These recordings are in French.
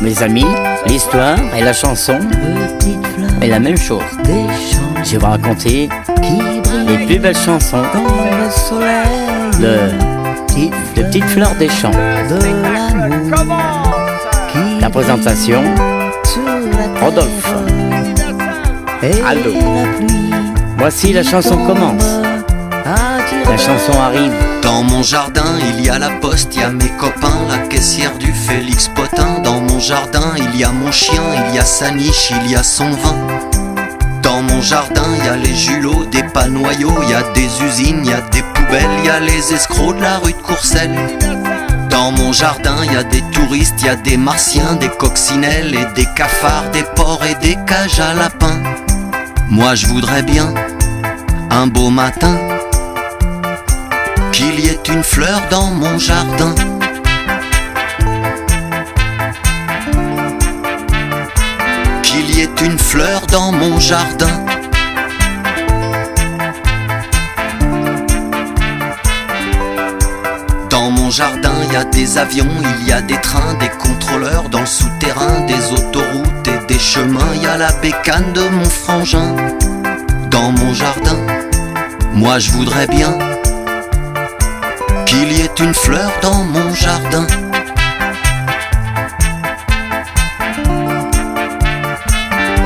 Mes amis, l'histoire et la chanson est la même chose. Je vais vous raconter les plus belles chansons de petites fleurs des champs. La présentation, Rodolphe. Aldo. Voici la chanson commence. La chanson arrive. Dans mon jardin, il y a la poste, il y a mes copains, la caissière du Félix Potin. Dans mon jardin, il y a mon chien, il y a sa niche, il y a son vin. Dans mon jardin, il y a les julots, des panoyaux, il y a des usines, il y a des poubelles, il y a les escrocs de la rue de Courcelles. Dans mon jardin, il y a des touristes, il y a des martiens, des coccinelles et des cafards, des porcs et des cages à lapins. Moi je voudrais bien, un beau matin, qu'il y ait une fleur dans mon jardin. Qu'il y ait une fleur dans mon jardin. Dans mon jardin, il y a des avions, il y a des trains, des contrôleurs dans le souterrain, des autoroutes et des chemins. Il y a la bécane de mon frangin. Dans mon jardin, moi je voudrais bien qu'il y ait une fleur dans mon jardin.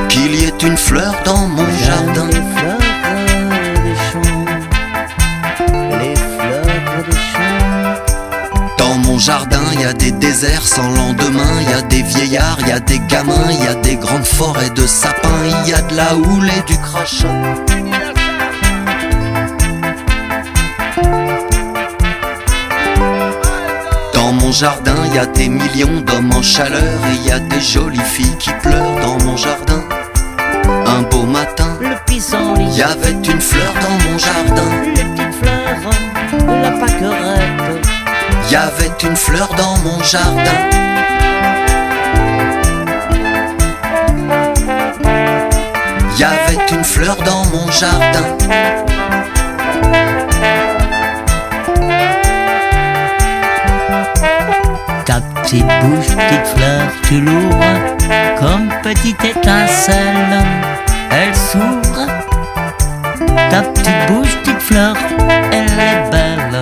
Qu'il y ait une fleur dans mon jardin. Les fleurs des champs, les fleurs des champs. Dans mon jardin, il y a des déserts sans lendemain, il y a des vieillards, il y a des gamins, il y a des grandes forêts de sapins, il y a de la houle et du crachin. Dans mon jardin, il y a des millions d'hommes en chaleur et il y a des jolies filles qui pleurent dans mon jardin. Un beau matin, Le pissenlit, il y avait une fleur dans mon jardin. les petites fleurs, la pâquerette. Il y avait une fleur dans mon jardin. Il y avait une fleur dans mon jardin. Ta petite bouche, petite fleur, tu l'ouvres comme petite étincelle. Elle s'ouvre. Ta petite bouche, petite fleur, elle est belle.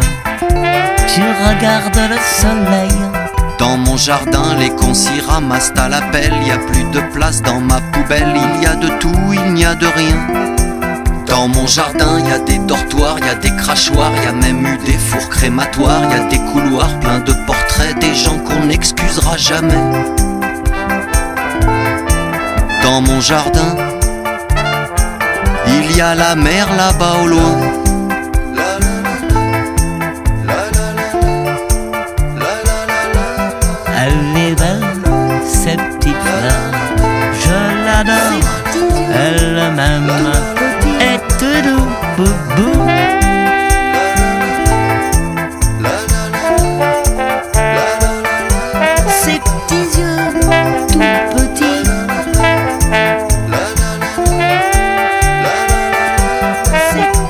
Tu regardes le soleil. Dans mon jardin, les cons s'y ramassent à la pelle. Il y a plus de place dans ma poubelle. Il y a de tout, il n'y a de rien. Dans mon jardin, il y a des dortoirs, il y a des crachoirs, il y a même eu des fours crématoires, il y a des couloirs pleins de portraits, des gens qu'on n'excusera jamais. Dans mon jardin, il y a la mer là-bas au loin. Elle est belle, cette petite fleur. Je l'adore, elle m'aime. Et tout doux, boubou. Ses petits yeux tout petits.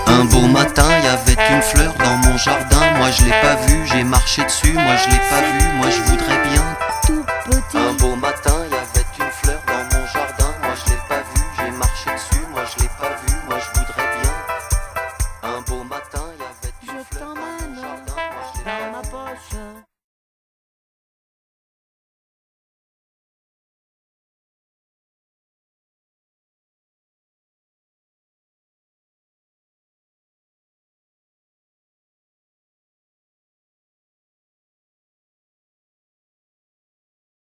Un beau matin, il y avait une fleur dans mon jardin. Moi je l'ai pas vue, j'ai marché dessus. Moi je l'ai pas vue, moi je voudrais bien Tout petit. un